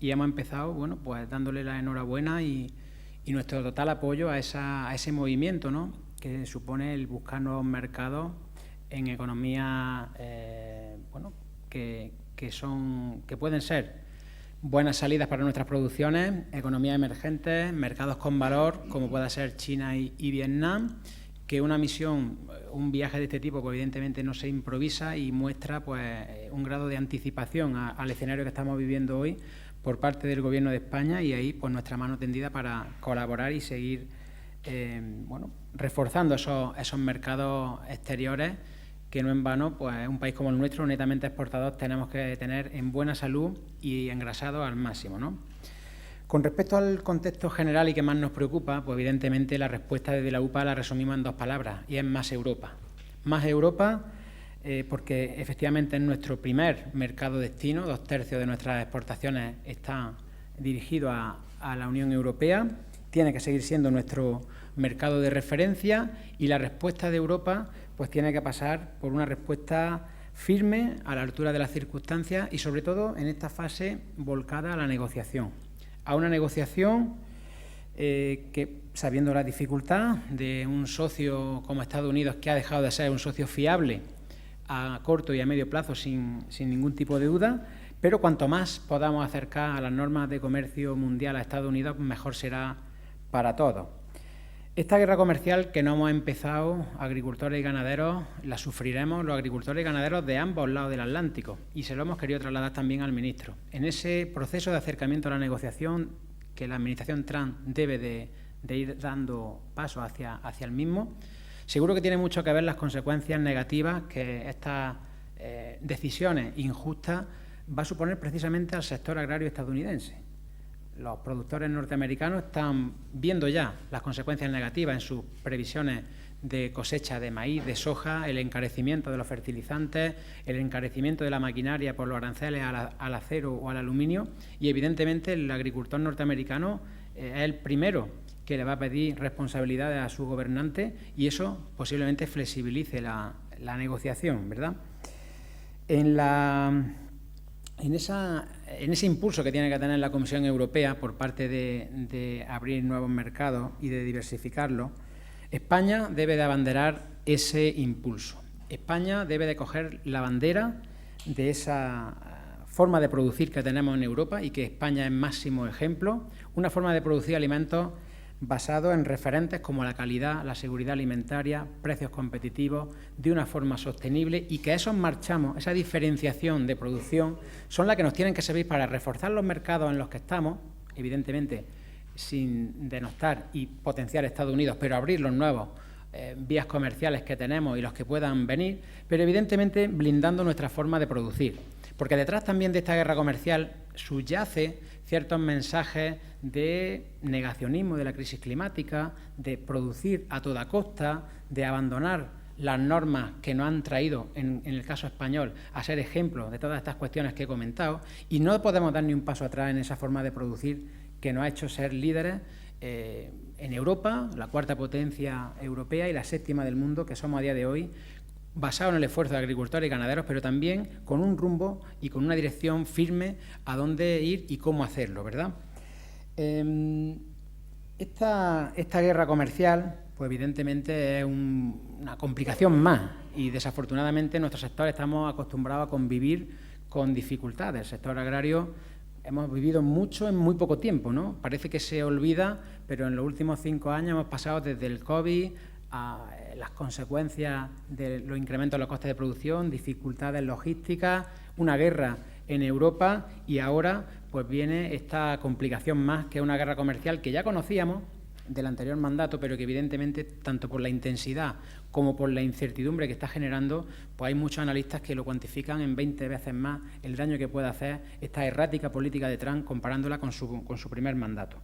y hemos empezado, bueno, pues dándole la enhorabuena y nuestro total apoyo a ese movimiento, ¿no?, que supone el buscar nuevos mercados en economías, bueno, que pueden ser buenas salidas para nuestras producciones, economías emergentes, mercados con valor, como pueda ser China y Vietnam, que una misión, un viaje de este tipo, pues evidentemente no se improvisa y muestra pues un grado de anticipación al escenario que estamos viviendo hoy por parte del Gobierno de España, y ahí pues nuestra mano tendida para colaborar y seguir bueno, reforzando esos mercados exteriores, que no en vano, pues un país como el nuestro, netamente exportador, tenemos que tener en buena salud y engrasado al máximo, ¿no? Con respecto al contexto general y que más nos preocupa, pues evidentemente la respuesta desde la UPA la resumimos en dos palabras, y es más Europa. Más Europa, porque efectivamente es nuestro primer mercado destino, 2/3 de nuestras exportaciones está dirigido a la Unión Europea, tiene que seguir siendo nuestro mercado de referencia, y la respuesta de Europa pues tiene que pasar por una respuesta firme, a la altura de las circunstancias y sobre todo en esta fase volcada a la negociación. A una negociación que, sabiendo la dificultad de un socio como Estados Unidos, que ha dejado de ser un socio fiable a corto y a medio plazo sin ningún tipo de duda, pero cuanto más podamos acercar a las normas de comercio mundial a Estados Unidos, mejor será para todos. Esta guerra comercial que no hemos empezado, agricultores y ganaderos, la sufriremos los agricultores y ganaderos de ambos lados del Atlántico, y se lo hemos querido trasladar también al ministro. En ese proceso de acercamiento a la negociación que la administración Trump debe de ir dando paso hacia el mismo, seguro que tiene mucho que ver las consecuencias negativas que estas decisiones injustas va a suponer precisamente al sector agrario estadounidense. Los productores norteamericanos están viendo ya las consecuencias negativas en sus previsiones de cosecha de maíz, de soja, el encarecimiento de los fertilizantes, el encarecimiento de la maquinaria por los aranceles al acero o al aluminio, y evidentemente el agricultor norteamericano es el primero que le va a pedir responsabilidades a su gobernante, y eso posiblemente flexibilice la negociación, ¿verdad? En ese impulso que tiene que tener la Comisión Europea por parte de abrir nuevos mercados y de diversificarlos, España debe de abanderar ese impulso. España debe de coger la bandera de esa forma de producir que tenemos en Europa, y que España es máximo ejemplo, una forma de producir alimentos basado en referentes como la calidad, la seguridad alimentaria, precios competitivos, de una forma sostenible, y que esos marchamos, esa diferenciación de producción, son las que nos tienen que servir para reforzar los mercados en los que estamos, evidentemente sin denostar y potenciar Estados Unidos, pero abrir los nuevos vías comerciales que tenemos y los que puedan venir, pero evidentemente blindando nuestra forma de producir. Porque detrás también de esta guerra comercial subyace ciertos mensajes de negacionismo de la crisis climática, de producir a toda costa, de abandonar las normas que nos han traído, en el caso español, a ser ejemplo de todas estas cuestiones que he comentado, y no podemos dar ni un paso atrás en esa forma de producir que nos ha hecho ser líderes en Europa, la cuarta potencia europea y la séptima del mundo que somos a día de hoy, basado en el esfuerzo de agricultores y ganaderos, pero también con un rumbo y con una dirección firme a dónde ir y cómo hacerlo, ¿verdad? Esta guerra comercial, pues evidentemente es una complicación más, y desafortunadamente en nuestro sector estamos acostumbrados a convivir con dificultades. El sector agrario hemos vivido mucho en muy poco tiempo, ¿no? Parece que se olvida, pero en los últimos 5 años hemos pasado desde el COVID a las consecuencias de los incrementos de los costes de producción, dificultades logísticas, una guerra en Europa, y ahora pues viene esta complicación más, que es una guerra comercial que ya conocíamos del anterior mandato, pero que evidentemente, tanto por la intensidad como por la incertidumbre que está generando, pues hay muchos analistas que lo cuantifican en 20 veces más el daño que puede hacer esta errática política de Trump comparándola con su primer mandato.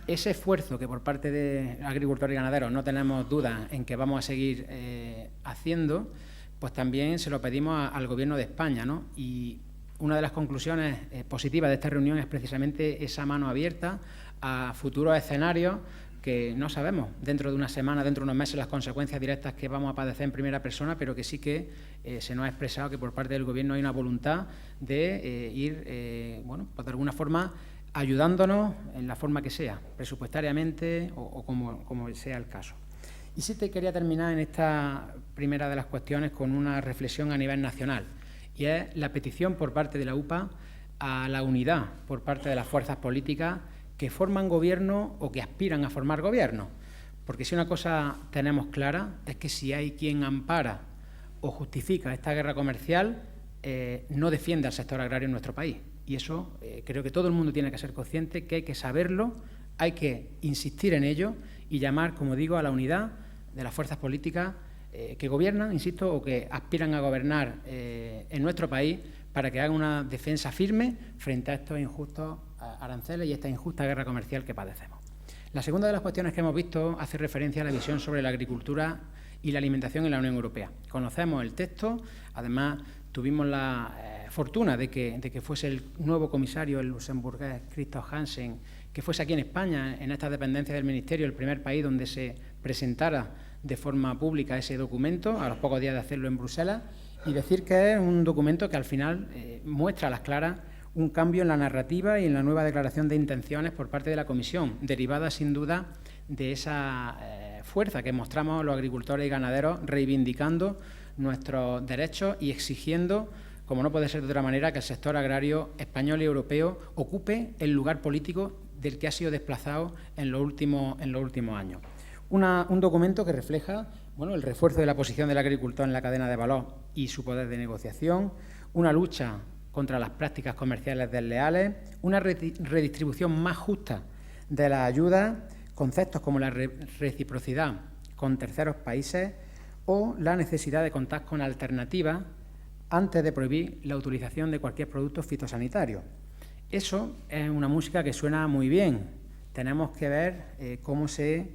Ese esfuerzo que por parte de agricultores y ganaderos no tenemos dudas en que vamos a seguir haciendo, pues también se lo pedimos al Gobierno de España, ¿no? Y una de las conclusiones positivas de esta reunión es precisamente esa mano abierta a futuros escenarios que no sabemos dentro de una semana, dentro de unos meses, las consecuencias directas que vamos a padecer en primera persona, pero que sí que se nos ha expresado que por parte del Gobierno hay una voluntad de ir, bueno, pues de alguna forma ayudándonos en la forma que sea, presupuestariamente o como sea el caso. Y sí te quería terminar en esta primera de las cuestiones con una reflexión a nivel nacional, y es la petición por parte de la UPA a la unidad por parte de las fuerzas políticas que forman gobierno o que aspiran a formar gobierno. Porque si una cosa tenemos clara es que si hay quien ampara o justifica esta guerra comercial, no defiende al sector agrario en nuestro país. Y eso creo que todo el mundo tiene que ser consciente, que hay que saberlo, hay que insistir en ello y llamar, como digo, a la unidad de las fuerzas políticas que gobiernan, insisto, o que aspiran a gobernar en nuestro país, para que hagan una defensa firme frente a estos injustos aranceles y esta injusta guerra comercial que padecemos. La segunda de las cuestiones que hemos visto hace referencia a la visión sobre la agricultura y la alimentación en la Unión Europea. Conocemos el texto, además tuvimos la fortuna de que fuese el nuevo comisario, el luxemburgués Christoph Hansen, que fuese aquí en España, en estas dependencias del Ministerio, el primer país donde se presentara de forma pública ese documento, a los pocos días de hacerlo en Bruselas, y decir que es un documento que al final muestra a las claras un cambio en la narrativa y en la nueva declaración de intenciones por parte de la Comisión, derivada sin duda de esa fuerza que mostramos los agricultores y ganaderos reivindicando nuestros derechos y exigiendo, como no puede ser de otra manera, que el sector agrario español y europeo ocupe el lugar político del que ha sido desplazado en los últimos años. Un documento que refleja, bueno, el refuerzo de la posición del agricultor en la cadena de valor y su poder de negociación, una lucha contra las prácticas comerciales desleales, una redistribución más justa de las ayudas, conceptos como la reciprocidad con terceros países o la necesidad de contar con alternativas antes de prohibir la utilización de cualquier producto fitosanitario. Eso es una música que suena muy bien. Tenemos que ver cómo se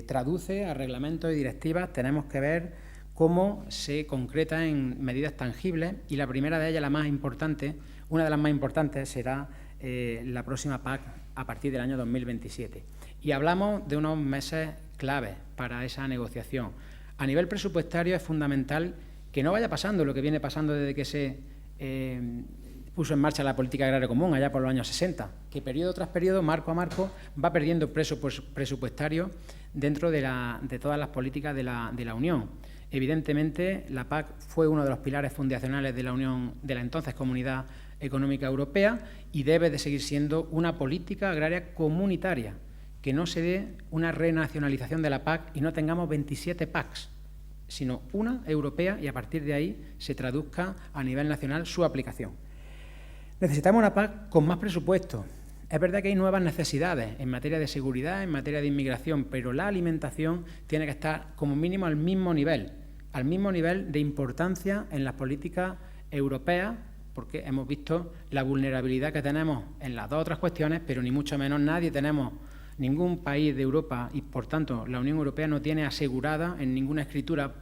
traduce a reglamentos y directivas, tenemos que ver cómo se concreta en medidas tangibles, y la primera de ellas, la más importante, una de las más importantes, será la próxima PAC a partir del año 2027. Y hablamos de unos meses claves para esa negociación. A nivel presupuestario es fundamental que no vaya pasando lo que viene pasando desde que se puso en marcha la política agraria común allá por los años 60, que periodo tras periodo, marco a marco, va perdiendo peso presupuestario dentro de todas las políticas de la Unión. Evidentemente, la PAC fue uno de los pilares fundacionales de la Unión, de la entonces Comunidad Económica Europea, y debe de seguir siendo una política agraria comunitaria, que no se dé una renacionalización de la PAC y no tengamos 27 PACs, sino una europea, y a partir de ahí se traduzca a nivel nacional su aplicación. Necesitamos una PAC con más presupuesto. Es verdad que hay nuevas necesidades en materia de seguridad, en materia de inmigración, pero la alimentación tiene que estar como mínimo al mismo nivel de importancia en las políticas europeas, porque hemos visto la vulnerabilidad que tenemos en las dos otras cuestiones, pero ni mucho menos ningún país de Europa, y por tanto la Unión Europea no tiene asegurada en ninguna escritura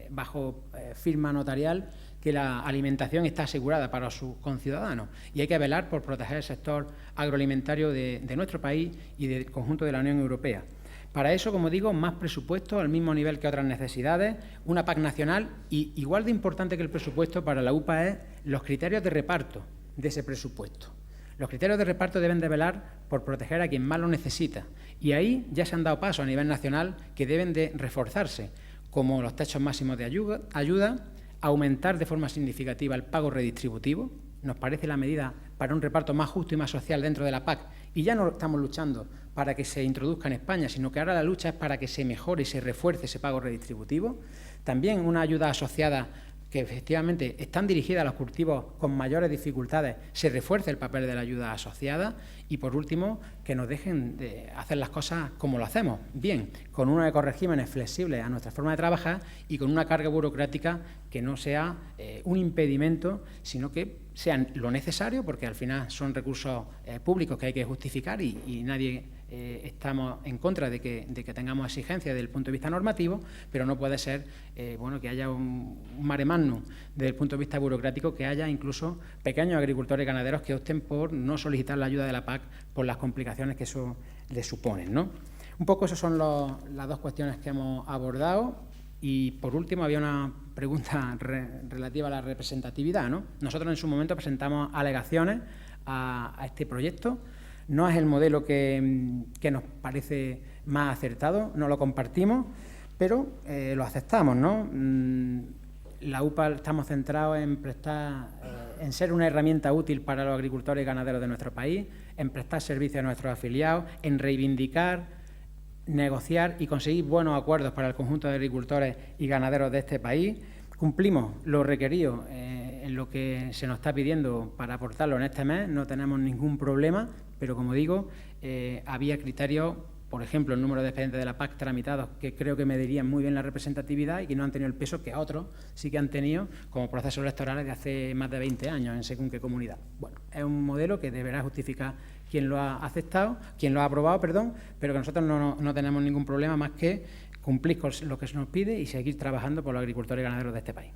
bajo firma notarial que la alimentación está asegurada para sus conciudadanos, y hay que velar por proteger el sector agroalimentario de nuestro país y del conjunto de la Unión Europea. Para eso, como digo, más presupuesto al mismo nivel que otras necesidades, una PAC nacional, y igual de importante que el presupuesto para la UPA es los criterios de reparto de ese presupuesto. Los criterios de reparto deben de velar por proteger a quien más lo necesita, y ahí ya se han dado pasos a nivel nacional que deben de reforzarse, como los techos máximos de ayuda, aumentar de forma significativa el pago redistributivo. Nos parece la medida para un reparto más justo y más social dentro de la PAC, y ya no estamos luchando para que se introduzca en España, sino que ahora la lucha es para que se mejore y se refuerce ese pago redistributivo. También una ayuda asociada que efectivamente están dirigidas a los cultivos con mayores dificultades, se refuerce el papel de la ayuda asociada, y por último, que nos dejen de hacer las cosas como lo hacemos, bien, con unos ecorregímenes flexibles a nuestra forma de trabajar y con una carga burocrática que no sea un impedimento, sino que sean lo necesario, porque al final son recursos públicos que hay que justificar, y nadie estamos en contra de que tengamos exigencias desde el punto de vista normativo, pero no puede ser que haya un mare magnum desde el punto de vista burocrático, que haya incluso pequeños agricultores y ganaderos que opten por no solicitar la ayuda de la PAC por las complicaciones que eso les supone, ¿no? Un poco esas son las dos cuestiones que hemos abordado. Y, por último, había una pregunta relativa a la representatividad, ¿no? Nosotros, en su momento, presentamos alegaciones a este proyecto. No es el modelo que nos parece más acertado, no lo compartimos, pero lo aceptamos, ¿no? La UPA estamos centrados en en ser una herramienta útil para los agricultores y ganaderos de nuestro país, en prestar servicios a nuestros afiliados, en reivindicar, negociar y conseguir buenos acuerdos para el conjunto de agricultores y ganaderos de este país. Cumplimos lo requerido en lo que se nos está pidiendo para aportarlo en este mes, no tenemos ningún problema, pero, como digo, había criterios, por ejemplo, el número de expedientes de la PAC tramitados, que creo que medirían muy bien la representatividad y que no han tenido el peso que otros sí que han tenido, como procesos electorales de hace más de 20 años en según qué comunidad. Bueno, es un modelo que deberá justificar quien lo ha aceptado, quien lo ha aprobado, perdón, pero que nosotros no tenemos ningún problema más que cumplir con lo que se nos pide y seguir trabajando por los agricultores y ganaderos de este país.